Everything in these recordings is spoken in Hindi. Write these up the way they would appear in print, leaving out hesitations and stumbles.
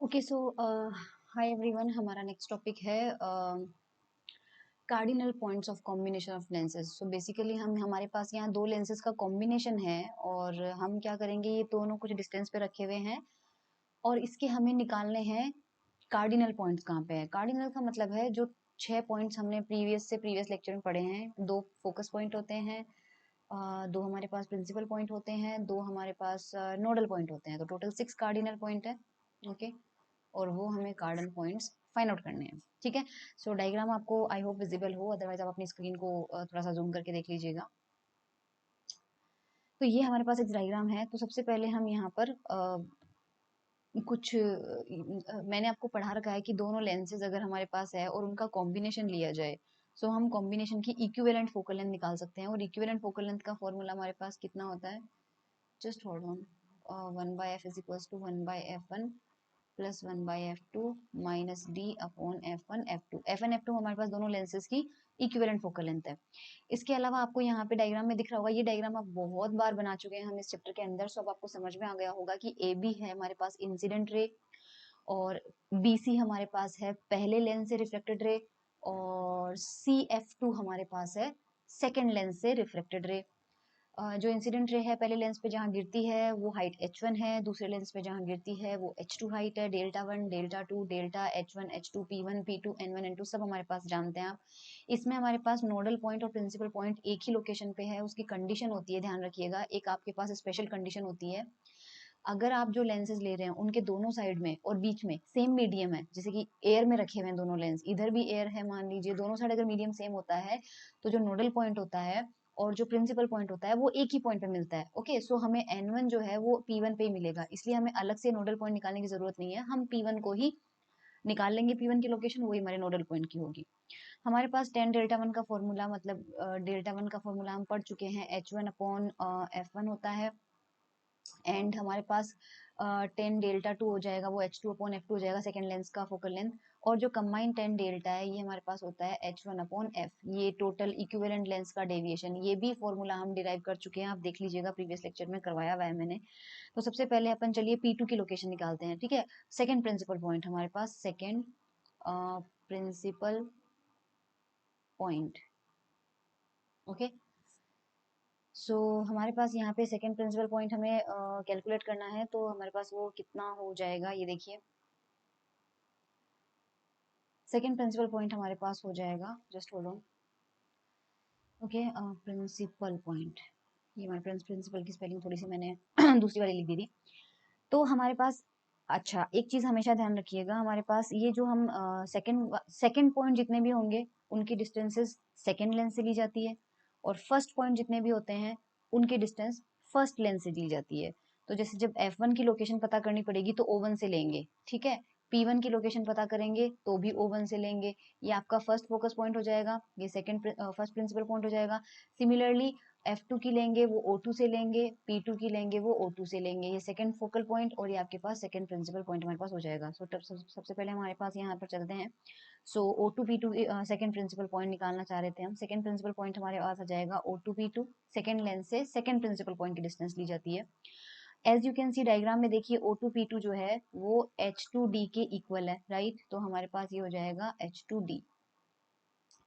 ओके सो हाय एवरीवन, हमारा नेक्स्ट टॉपिक है cardinal points of combination of lenses. So basically हमारे पास यहाँ दो लेंसेज का कॉम्बिनेशन है और हम क्या करेंगे, ये दोनों कुछ डिस्टेंस पे रखे हुए हैं और इसके हमें निकालने हैं कार्डिनल पॉइंट्स कहाँ पे है। कार्डिनल का मतलब है जो 6 पॉइंट्स हमने प्रीवियस लेक्चर में पढ़े हैं। 2 फोकस पॉइंट होते हैं, 2 हमारे पास प्रिंसिपल पॉइंट होते हैं, 2 हमारे पास नोडल पॉइंट होते हैं। तो टोटल 6 कार्डिनल पॉइंट है। ओके, और वो हमें कार्डिनल पॉइंट्स फाइंड आउट करने हैं। ठीक है, सो डायग्राम आपको आई होप विजिबल हो, अदरवाइज आप अपनी स्क्रीन को थोड़ा सा जूम करके देख लीजिएगा। तो ये हमारे पास एक डायग्राम है। तो सबसे पहले हम यहाँ पर मैंने आपको पढ़ा रखा है कि दोनों लेंसेज अगर हमारे पास है और उनका कॉम्बिनेशन लिया जाए, सो हम कॉम्बिनेशन की इक्विवेलेंट फोकल लेंथ निकाल सकते हैं। और इक्विवेलेंट फोकल लेंथ का फॉर्मूला हमारे पास कितना होता है, just hold on, 1/f is equals to 1/f1 plus 1/f2 minus D upon f1 f2। f1 f2 हमारे पास दोनों लेंसेज की इक्विवेलेंट फोकल लेंथ है। इसके अलावा आपको यहाँ पे डायग्राम में दिख रहा होगा, ये डायग्राम आप बहुत बार बना चुके हैं हम इस चैप्टर के अंदर। सो अब आपको समझ में आ गया होगा कि ए बी है हमारे पास इंसिडेंट रे और BC हमारे पास है पहले लेंस से रिफ्लेक्टेड रे और CF2 हमारे पास है सेकेंड लेंस से रिफ्लेक्टेड रे। जो इंसिडेंट रे है पहले लेंस पे जहाँ गिरती है वो हाइट h1 है, दूसरे लेंस पे जहाँ गिरती है वो h2 हाइट है। Delta 1 delta 2 delta h1 h2 p1 p2 n1 n2 सब हमारे पास जानते हैं आप। इसमें हमारे पास नोडल पॉइंट और प्रिंसिपल पॉइंट एक ही लोकेशन पे है। उसकी कंडीशन होती है, ध्यान रखिएगा, एक आपके पास स्पेशल कंडीशन होती है। अगर आप जो लेंसेज ले रहे हैं उनके दोनों साइड में और बीच में सेम मीडियम है, जैसे कि एयर में रखे हुए हैं दोनों लेंस, इधर भी एयर है मान लीजिए, दोनों साइड अगर मीडियम सेम होता है तो जो नोडल पॉइंट होता है और जो प्रिंसिपल पॉइंट होता है वो एक ही पॉइंट पे मिलता है। ओके, सो हमें n1 जो है वो p1 पे ही मिलेगा, इसलिए हमें अलग से नोडल पॉइंट निकालने की जरूरत नहीं है। हम p1 को ही निकाल लेंगे, p1 की लोकेशन वही हमारे नोडल पॉइंट की होगी। हमारे पास टेन डेल्टा वन का फॉर्मूला, मतलब डेल्टा वन का फॉर्मूला हम पढ़ चुके हैं, h1 अपॉन f1 होता है। एंड हमारे पास 10 डेल्टा 2 हो जाएगा, वो h2 अपॉन f2 हो जाएगा, सेकेंड लेंस का फोकल लेंथ। और जो कंबाइंड 10 डेल्टा है ये हमारे पास होता है h1 अपॉन f, ये टोटल इक्विवेलेंट लेंस का डेविएशन। ये भी फॉर्मूला हम डिराइव कर चुके हैं, आप देख लीजिएगा, प्रीवियस लेक्चर में करवाया हुआ है मैंने। तो सबसे पहले अपन चलिए P2 की लोकेशन निकालते हैं। ठीक है, सेकेंड प्रिंसिपल पॉइंट हमारे पास, सेकेंड प्रिंसिपल पॉइंट। ओके, सो हमारे पास यहाँ पे सेकेंड प्रिंसिपल पॉइंट हमें कैलकुलेट करना है, तो हमारे पास वो कितना हो जाएगा ये देखिए। सेकेंड प्रिंसिपल पॉइंट हमारे पास हो जाएगा, just hold on, okay, principal point, ये हमारे प्रिंसिपल की स्पेलिंग थोड़ी सी मैंने दूसरी वाली लिख दी थी। तो हमारे पास, अच्छा एक चीज हमेशा ध्यान रखिएगा, हमारे पास ये जो हम सेकेंड पॉइंट जितने भी होंगे उनकी डिस्टेंसेस सेकेंड लेंस से ली जाती है और फर्स्ट पॉइंट जितने भी होते हैं उनकी डिस्टेंस फर्स्ट लेंस से ली जाती है। तो जैसे जब F1 की लोकेशन पता करनी पड़ेगी तो O1 से लेंगे, ठीक है, P1 की लोकेशन पता करेंगे तो भी O1 से लेंगे। ये आपका फर्स्ट फोकस पॉइंट हो जाएगा, ये सेकंड फर्स्ट प्रिंसिपल पॉइंट हो जाएगा। सिमिलरली F2 की लेंगे वो O2 से लेंगे, P2 की लेंगे वो O2 से लेंगे, ये सेकंड फोकल पॉइंट और ये आपके पास सेकंड प्रिंसिपल पॉइंट हमारे पास हो जाएगा। सो सबसे पहले हमारे पास यहाँ पर चलते हैं। सो O2 P2 second principal point निकालना चाह रहे थे हम। सेकंड प्रिंसिपल पॉइंट हमारे पास आ जाएगा O2 P2, सेकंड लेंस से सेकंड प्रिंसिपल पॉइंट की डिस्टेंस ली जाती है। As you can see diagram में देखिए O2 P2 जो है वो H2D के इक्वल है, राइट। तो हमारे पास ये हो जाएगा H2D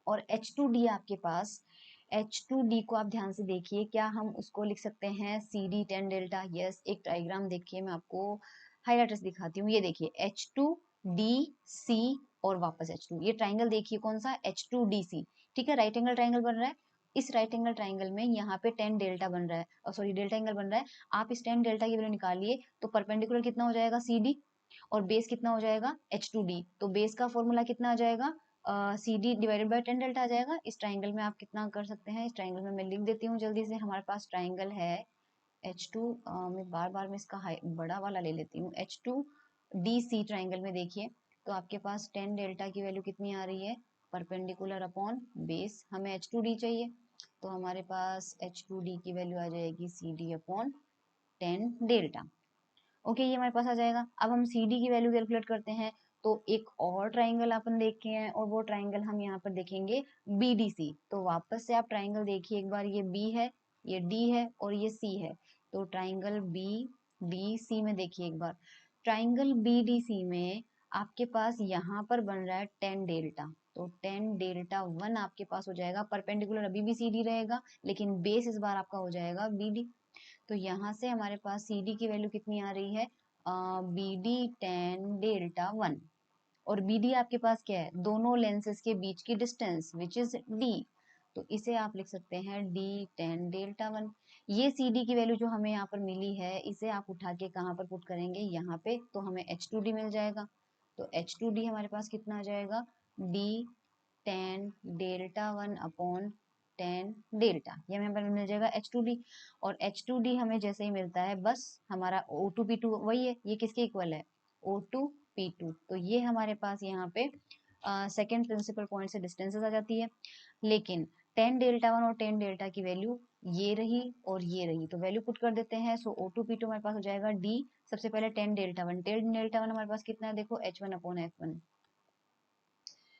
और H2D आपके पास, H2D को आप ध्यान से देखिए, क्या हम उसको लिख सकते हैं CD 10 डेल्टा? यस, एक डायग्राम देखिए, मैं आपको हाईलाइटर्स दिखाती हूँ। ये देखिए H2DC और वापस H2, ये ट्राइंगल देखिए कौन सा, H2DC, ठीक है, राइट एंगल ट्राइंगल बन रहा है। इस राइट एंगल ट्राइंगल में यहाँ पे 10 डेल्टा बन रहा है, सॉरी डेल्टा एंगल बन रहा है। आप इस 10 डेल्टा की वैल्यू निकालिए तो परपेंडिकुलर कितना हो जाएगा CD और बेस कितना हो जाएगा H2D। तो बेस का फॉर्मूला कितना आ जाएगा, CD डिवाइडेड बाय 10 डेल्टा आ जाएगा। इस ट्राइंगल में आप कितना कर सकते हैं, इस ट्राइंगल में मैं लिख देती हूँ जल्दी से। हमारे पास ट्राइंगल है H2, मैं बार बार में इसका बड़ा वाला ले लेती हूँ, H2DC ट्राइंगल में देखिए तो आपके पास 10 डेल्टा की वैल्यू कितनी आ रही है, परपेंडिकुलर अपॉन बेस, हमें H2D चाहिए तो हमारे पास H2D की वैल्यू आ जाएगी CD अपॉन 10 डेल्टा। ओके, ये हमारे पास आ जाएगा। अब हम CD की वैल्यू कैलकुलेट करते हैं, तो एक और ट्राइंगल अपन देखे हैं और वो ट्राइंगल हम यहाँ पर देखेंगे BDC। तो वापस से आप ट्राइंगल देखिए एक बार, ये B है, ये D है और ये C है। तो ट्राइंगल BDC में देखिए एक बार, ट्राइंगल BDC में आपके पास यहाँ पर बन रहा है 10 डेल्टा, तो 10 डेल्टा 1 आपके पास हो जाएगा। परपेंडिकुलर अभी भी CD रहेगा, लेकिन बेस इस बार आपका हो जाएगा BD। तो यहाँ से हमारे पास CD की वैल्यू कितनी आ रही है, BD 10 डेल्टा 1। और BD आपके पास क्या है, दोनों लेंसेज के बीच की डिस्टेंस विच इज D। तो इसे आप लिख सकते हैं D 10 डेल्टा 1। ये CD की वैल्यू जो हमें यहाँ पर मिली है, इसे आप उठा के कहाँ पर पुट करेंगे, यहाँ पे, तो हमें H2D मिल जाएगा। तो H2D हमारे पास कितना आ जाएगा, D 10 डेल्टा 1 अपॉन 10 डेल्टा, ये हमें पर मिल जाएगा H2D। और H2D हमें जैसे ही मिलता है, बस हमारा O2P2 वही है, ये किसके इक्वल है, O2P2। तो ये हमारे पास यहाँ पे सेकेंड प्रिंसिपल पॉइंट से डिस्टेंसेस आ जाती है। लेकिन 10 डेल्टा 1 और 10 डेल्टा की वैल्यू ये रही और ये रही, तो वैल्यू पुट कर देते हैं। सो O2P2 हमारे पास हो जाएगा D, सबसे पहले 10 डेल्टा 1, 10 डेल्टा 1 हमारे पास कितना है, देखो H1 upon F1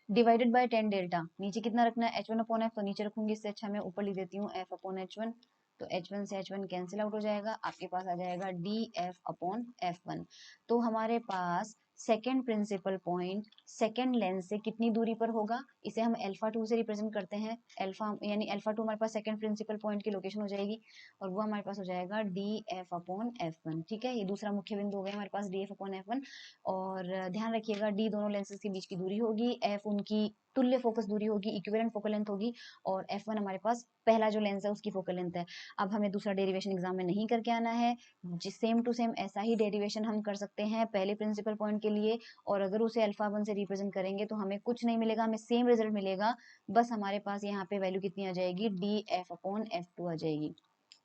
divided by 10 delta, नीचे कितना रखना है, H1 अपॉन F, तो नीचे रखूंगी, इससे अच्छा मैं ऊपर लिख देती हूँ F अपॉन H1। तो H1 से H1 कैंसिल आउट हो जाएगा, आपके पास आ जाएगा DF अपॉन F1। तो हमारे पास second principal point second lens से कितनी दूरी पर होगा, इसे हम अल्फा 2 से रिप्रेजेंट करते हैं। अल्फा यानी अल्फा 2 हमारे पास सेकेंड प्रिंसिपल पॉइंट की लोकेशन हो जाएगी, और वो हमारे पास हो जाएगा DF अपॉन F1। ठीक है, ये दूसरा मुख्य बिंदु हो गया हमारे पास DF अपॉन F1। और ध्यान रखिएगा, D दोनों लेंसेज के बीच की दूरी होगी, F उनकी तुल्य फोकस दूरी होगी, इक्विवेलेंट फोकल लेंथ होगी, और F1 हमारे पास पहला जो लेंस है उसकी फोकल लेंथ है। अब हमें दूसरा डेरिवेशन एग्जाम में नहीं करके आना है, सेम टू सेम ऐसा ही डेरिवेशन हम कर सकते हैं पहले प्रिंसिपल पॉइंट के लिए, और अगर उसे अल्फा 1 से रिप्रेजेंट करेंगे तो हमें कुछ नहीं मिलेगा, हमें सेम रिजल्ट मिलेगा। बस हमारे पास यहाँ पे वैल्यू कितनी आ जाएगी, DF अपॉन F2 आ जाएगी।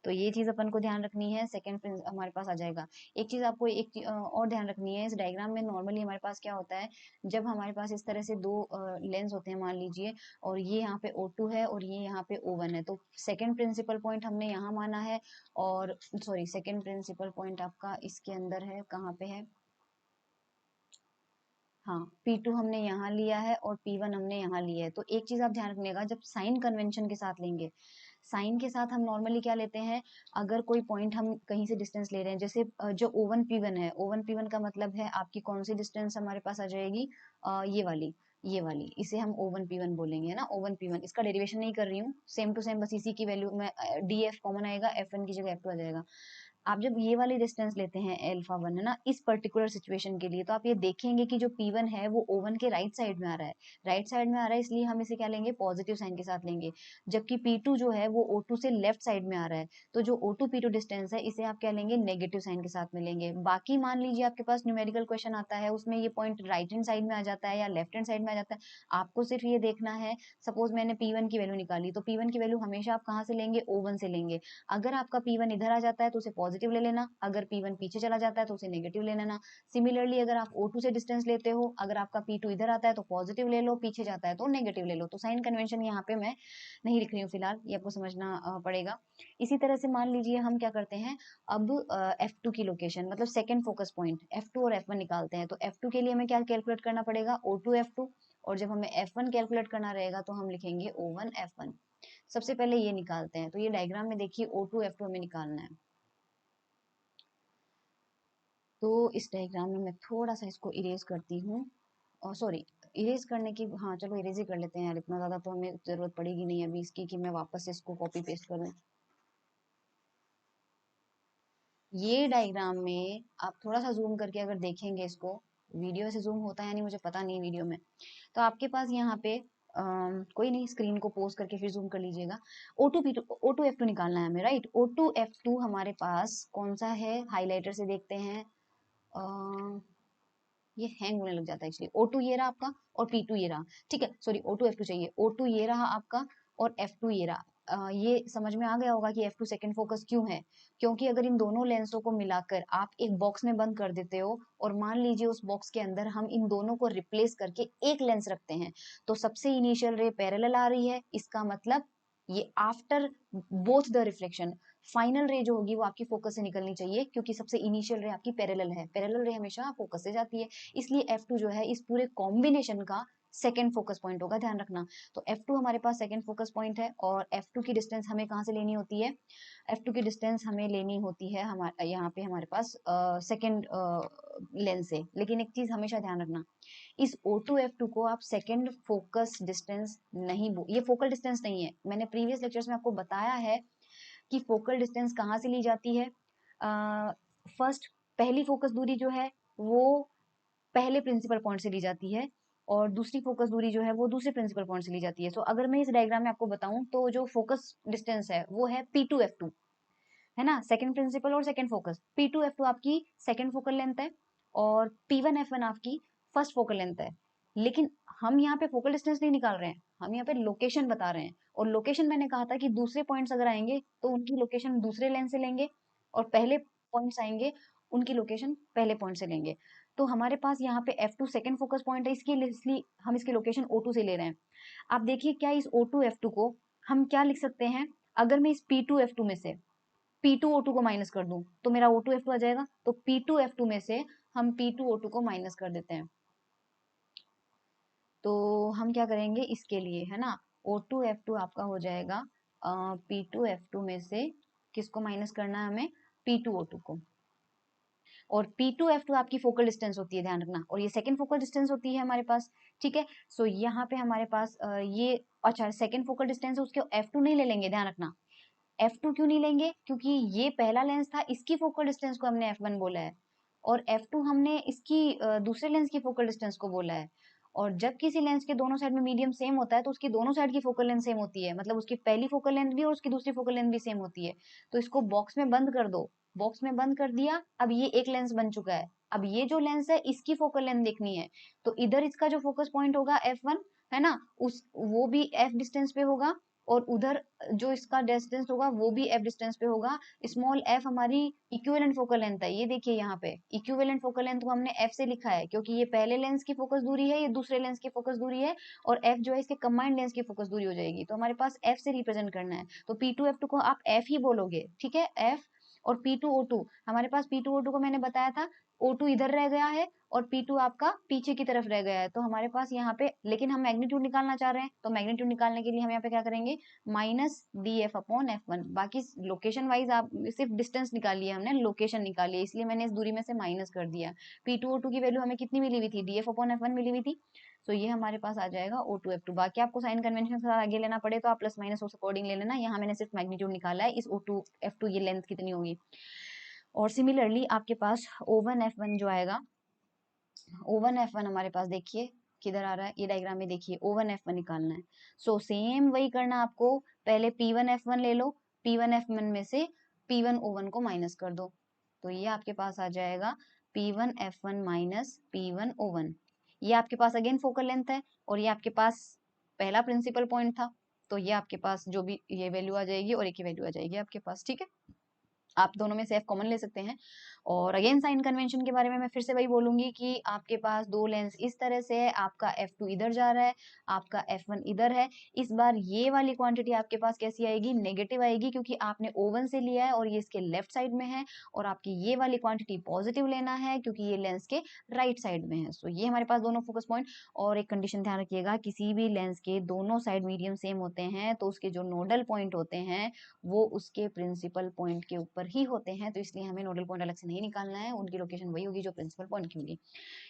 तो ये चीज अपन को ध्यान रखनी है, सेकंड हमारे पास आ जाएगा। एक चीज आपको एक और ध्यान रखनी है, इस डायग्राम में नॉर्मली हमारे पास क्या होता है, जब हमारे पास इस तरह से दो लेंस होते हैं मान लीजिए, और ये यहाँ पे O2 है और ये यहाँ पे O1 है, तो सेकंड प्रिंसिपल पॉइंट हमने यहाँ माना है, और सॉरी सेकंड प्रिंसिपल पॉइंट आपका इसके अंदर है, कहाँ पे है, हाँ P2 हमने यहाँ लिया है और P1 हमने यहाँ लिया है। तो एक चीज आप ध्यान रखिएगा, जब साइन कन्वेंशन के साथ लेंगे, साइन के साथ हम नॉर्मली क्या लेते हैं, अगर कोई पॉइंट हम कहीं से डिस्टेंस ले रहे हैं, जैसे जो O1P1 है, O1P1 का मतलब है आपकी कौन सी डिस्टेंस हमारे पास आ जाएगी, ये वाली इसे हम O1P1 बोलेंगे, है ना, O1P1। इसका डेरिवेशन नहीं कर रही हूँ, सेम टू सेम बस इसी की वैल्यू में DF कॉमन आएगा, F1 की जगह F2 आ जाएगा। आप जब ये वाली डिस्टेंस लेते हैं अल्फा 1, है ना, इस पर्टिकुलर सिचुएशन के लिए, तो आप ये देखेंगे कि जो P1 है वो O1 के राइट साइड में आ रहा है, राइट साइड में आ रहा है, इसलिए हम इसे क्या लेंगे, पॉजिटिव साइन के साथ लेंगे। जबकि P2 जो है वो O2 से लेफ्ट साइड में आ रहा है, तो जो O2 P2 डिस्टेंस है इसे आप क्या लेंगे, नेगेटिव साइन के साथ में लेंगे। बाकी मान लीजिए आपके पास न्यूमेरिकल क्वेश्चन आता है, उसमें ये पॉइंट राइट हैंड साइड में आ जाता है या लेफ्ट हैंड साइड में आ जाता है, आपको सिर्फ ये देखना है, सपोज मैंने P1 की वैल्यू निकाली, तो P1 की वैल्यू हमेशा आप कहाँ से लेंगे, O1 से लेंगे। अगर आपका P1 इधर आ जाता है तो उसे पॉजिटिव ले लेना, अगर P1 पीछे चला जाता है तो उसे नेगेटिव ले लेना। सिमिलरली अगर आप O2 से डिस्टेंस लेते हो, अगर आपका P2 इधर आता है तो पॉजिटिव ले लो, पीछे जाता है तो नेगेटिव ले लो। तो साइन कन्वेंशन यहाँ पे मैं नहीं लिख रही हूँ फिलहाल, ये आपको समझना पड़ेगा। इसी तरह से मान लीजिए हम क्या करते हैं, अब F2 की लोकेशन, मतलब सेकेंड फोकस पॉइंट F2 और F1 निकालते हैं। तो F2 के लिए हमें क्या कैलकुलेट करना पड़ेगा, O2 F2, और जब हमें F1 कैलकुलेट करना रहेगा तो हम लिखेंगे O1 F1। सबसे पहले ये निकालते हैं, तो ये डायग्राम में देखिए O2 F2 हमें निकालना है। तो इस डायग्राम में मैं थोड़ा सा इसको इरेज करती हूँ, और सॉरी इरेज करने की, हाँ चलो इरेज ही कर लेते हैं यार, इतना ज्यादा तो हमें जरूरत पड़ेगी नहीं अभी इसकी कि मैं वापस से इसको कॉपी पेस्ट करूँ। ये डायग्राम में आप थोड़ा सा जूम करके अगर देखेंगे इसको, वीडियो से जूम होता है नहीं मुझे पता नहीं वीडियो में, तो आपके पास यहाँ पे कोई नहीं, स्क्रीन को पोज करके फिर जूम कर लीजिएगा। O2 F2 निकालना है हमें, राइट। O2 F2 हमारे पास कौन सा है, हाईलाइटर से देखते हैं, ये हैंग होने लग जाता है एक्चुअली। O2 ये रहा आपका और P2 ये रहा, ठीक है, सॉरी O2 F2 चाहिए, O2 ये रहा आपका और F2 ये रहा। ये समझ में आ गया होगा कि F2 सेकंड फोकस क्यों है, क्योंकि अगर इन दोनों लेंसों को मिलाकर आप एक बॉक्स में बंद कर देते हो, और मान लीजिए उस बॉक्स के अंदर हम इन दोनों को रिप्लेस करके एक लेंस रखते हैं, तो सबसे इनिशियल रे पैरेलल आ रही है, इसका मतलब ये after both the reflection final रे जो होगी वो आपकी फोकस से निकलनी चाहिए, क्योंकि सबसे इनिशियल रे आपकी पैरेलल है, पैरेलल रे हमेशा फोकस से जाती है। इसलिए F2 जो है इस पूरे कॉम्बिनेशन का सेकेंड फोकस पॉइंट होगा, ध्यान रखना। तो F2 हमारे पास सेकेंड फोकस पॉइंट है और F2 की डिस्टेंस हमें कहाँ से लेनी होती है, F2 की डिस्टेंस हमें लेनी होती है हमारे यहाँ पे हमारे पास सेकेंड लेंस से। लेकिन एक चीज हमेशा ध्यान रखना, इस O2 F2 को आप सेकेंड फोकस डिस्टेंस नहीं, ये फोकल डिस्टेंस नहीं है। मैंने प्रीवियस लेक्चर्स में आपको बताया है कि फोकल डिस्टेंस कहाँ से ली जाती है। फर्स्ट पहली फोकस दूरी जो है वो पहले प्रिंसिपल पॉइंट से ली जाती है और दूसरी फोकस दूरी जो है वो दूसरे प्रिंसिपल पॉइंट से ली जाती है। सो अगर मैं इस डायग्राम में आपको बताऊं तो जो फोकस डिस्टेंस है वो है P2 F2, है ना, सेकंड प्रिंसिपल और सेकंड फोकस। P2 F2 आपकी सेकंड फोकल लेंथ है और P1 F1 आपकी फर्स्ट फोकल लेंथ है। लेकिन हम यहाँ पे फोकल डिस्टेंस नहीं निकाल रहे हैं, हम यहाँ पे लोकेशन बता रहे हैं। और लोकेशन मैंने कहा था कि दूसरे पॉइंट्स अगर आएंगे तो उनकी लोकेशन दूसरे लेंस से लेंगे और पहले पॉइंट्स आएंगे उनकी लोकेशन पहले पॉइंट से लेंगे। तो हमारे पास यहाँ पे F2 सेकंड फोकस पॉइंट है, इसलिए हम इसकी लोकेशन O2 से ले रहे हैं। आप देखिए क्या इस O2 F2 को हम क्या लिख सकते हैं, अगर मैं इस P2 F2 में से P2 O2 को माइनस कर दूं तो मेरा O2 F2 आ जाएगा। तो P2 F2 में से हम P2 O2 को माइनस कर देते हैं। तो हम क्या करेंगे इसके लिए, है ना, O2 F2 आपका हो जाएगा P2 F2 में से किसको माइनस करना है हमें, P2 O2 को। और P2 F2 आपकी फोकल डिस्टेंस होती है, ध्यान रखना, और ये सेकंड फोकल डिस्टेंस होती है हमारे पास। ठीक है, सो यहाँ पे हमारे पास ये अच्छा सेकंड फोकल डिस्टेंस है, उसके F2 नहीं ले लेंगे, ध्यान रखना। F2 क्यों नहीं लेंगे, क्योंकि ये पहला लेंस था, इसकी फोकल डिस्टेंस को हमने F1 बोला है और F2 हमने इसकी दूसरे लेंस की फोकल डिस्टेंस को बोला है। और जब किसी लेंस के दोनों साइड में मीडियम सेम होता है तो उसकी दोनों साइड की फोकल लेंथ सेम होती है, मतलब उसकी पहली फोकल लेंथ भी और उसकी दूसरी फोकल लेंथ भी सेम होती है। तो इसको बॉक्स में बंद कर दो, बॉक्स में बंद कर दिया। अब ये एक लेंस बन चुका है, अब ये जो लेंस है इसकी फोकल लेंथ देखनी है। तो इधर इसका जो फोकस पॉइंट होगा F1, है ना, उस वो भी F डिस्टेंस पे होगा और उधर जो इसका डिस्टेंस होगा वो भी F डिस्टेंस पे होगा। स्मॉल f हमारी इक्विवेलेंट फोकल लेंथ है, ये देखिए यहाँ पे इक्विवेलेंट फोकल लेंथ को हमने F से लिखा है क्योंकि ये पहले लेंस की फोकस दूरी है, ये दूसरे लेंस की फोकस दूरी है और F जो है इसके कंबाइंड लेंस की फोकस दूरी हो जाएगी। तो हमारे पास F से रिप्रेजेंट करना है, तो P2 F2 को आप F ही बोलोगे, ठीक है, F। और P2 O2, हमारे पास P2 O2 को मैंने बताया था O2 इधर रह गया है और P2 आपका पीछे की तरफ रह गया है। तो हमारे पास यहाँ पे, लेकिन हम मैग्नीट्यूड निकालना चाह रहे हैं, तो मैग्नीट्यूड निकालने के लिए हम यहाँ पे क्या करेंगे, माइनस DF अपॉन F1। बाकी लोकेशन वाइज आप सिर्फ डिस्टेंस निकाली है, हमने लोकेशन निकाली है, इसलिए मैंने इस दूरी में से माइनस कर दिया। P2 O2 की वैल्यू हमें कितनी मिली हुई थी, DF अपॉन F1 मिली हुई थी। तो ये हमारे पास आ जाएगा O2 F2। बाकी आपको साइन कन्वेंशन से आगे लेना पड़े तो आप प्लस माइनस उस अकॉर्डिंग ले लेना। यहाँ मैंने सिर्फ मैग्नीट्यूड निकाला है, इस O2 F2 ये लेंथ कितनी होगी। और सिमिलरली आपके पास O1 F1 जो आएगा, O1 F1 हमारे पास देखिए किधर आ रहा है, ये डायग्राम में देखिए O1 F1 निकालना है। सो सेम वही करना आपको, पहले P1 F1 ले लो, P1 F1 में से P1 O1 को माइनस कर दो, तो ये आपके पास आ जाएगा P1 F1 minus P1 O1। ये आपके पास अगेन फोकल लेंथ है और ये आपके पास पहला प्रिंसिपल पॉइंट था, तो ये आपके पास जो भी ये वैल्यू आ जाएगी और एक ही वैल्यू आ जाएगी आपके पास। ठीक है, आप दोनों में से F कॉमन ले सकते हैं। और अगेन साइन कन्वेंशन के बारे में मैं फिर से वही बोलूंगी कि आपके पास दो लेंस इस तरह से है, आपका F2 इधर जा रहा है, आपका F1 इधर है। इस बार ये वाली क्वांटिटी आपके पास कैसी आएगी, नेगेटिव आएगी, क्योंकि आपने O1 से लिया है और ये इसके लेफ्ट साइड में है, और आपकी ये वाली क्वांटिटी पॉजिटिव लेना है क्योंकि ये लेंस के राइट साइड में है। सो ये हमारे पास दोनों फोकस पॉइंट। और एक कंडीशन ध्यान रखिएगा, किसी भी लेंस के दोनों साइड मीडियम सेम होते हैं तो उसके जो नोडल पॉइंट होते हैं वो उसके प्रिंसिपल पॉइंट के ऊपर ही होते हैं, तो इसलिए हमें नोडल पॉइंट अलग से नहीं निकालना है, उनकी लोकेशन वही होगी जो प्रिंसिपल पॉइंट की होगी।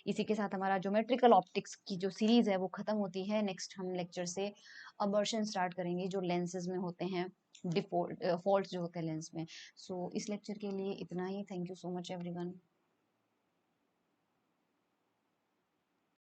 इसी के साथ हमारा ज्योमेट्रिकल ऑप्टिक्स की जो सीरीज है वो खत्म होती है। नेक्स्ट हम लेक्चर से अबर्शन स्टार्ट करेंगे जो लेंसेज में होते हैं, डिफॉल्ट फॉल्ट जो होते हैं लेंस में। सो इस लेक्चर के लिए इतना ही। Thank you so much everyone.